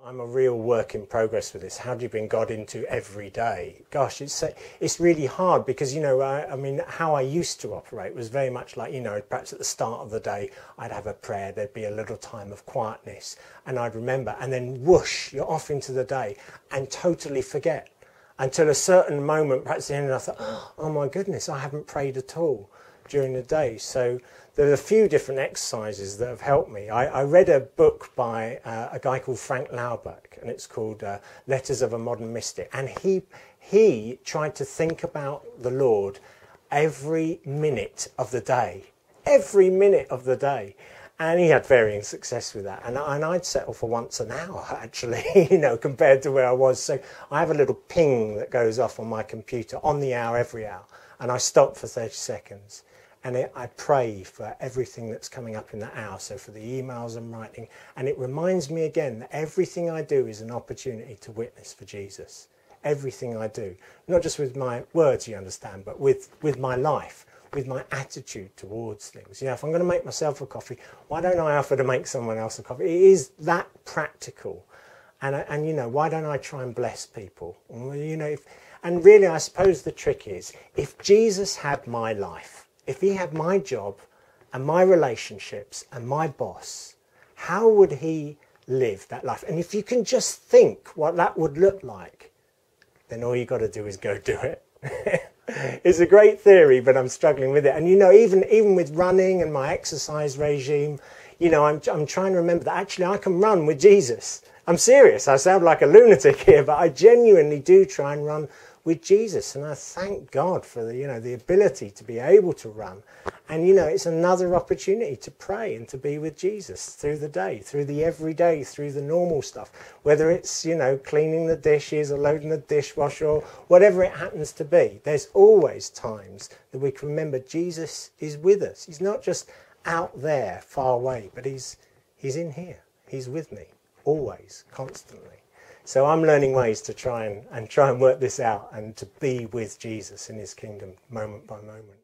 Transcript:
I'm a real work in progress with this. How do you bring God into every day? Gosh, it's really hard because, I mean, how I used to operate was very much like, perhaps at the start of the day, I'd have a prayer, there'd be a little time of quietness, and I'd remember, and then whoosh, you're off into the day and totally forget until a certain moment, perhaps at the end, and I thought, oh my goodness, I haven't prayed at all during the day. So there are a few different exercises that have helped me. I read a book by a guy called Frank Laubach, and it's called Letters of a Modern Mystic. And he tried to think about the Lord every minute of the day. Every minute of the day. And he had varying success with that. And I'd settle for once an hour, actually, compared to where I was. So I have a little ping that goes off on my computer on the hour, every hour. And I stop for 30 seconds. And I pray for everything that's coming up in that hour. So for the emails I'm writing. And it reminds me again that everything I do is an opportunity to witness for Jesus. Everything I do. Not just with my words, you understand, but with my life. With my attitude towards things. If I'm going to make myself a coffee, why don't I offer to make someone else a coffee? It is that practical. And why don't I try and bless people? And really, I suppose the trick is, if Jesus had my life, if he had my job and my relationships and my boss, how would he live that life? And if you can just think what that would look like, then all you got to do is go do it. It's a great theory, but I'm struggling with it. And even with running and my exercise regime, I'm trying to remember that actually I can run with Jesus. I'm serious. I sound like a lunatic here, but I genuinely do try and run with Jesus, and I thank God for the ability to be able to run. And it's another opportunity to pray and to be with Jesus through the day, through the everyday, through the normal stuff, whether it's cleaning the dishes or loading the dishwasher or whatever it happens to be. There's always times that we can remember Jesus is with us. He's not just out there far away, but he's in here. He's with me always, constantly. So I'm learning ways to try and work this out and to be with Jesus in his kingdom moment by moment.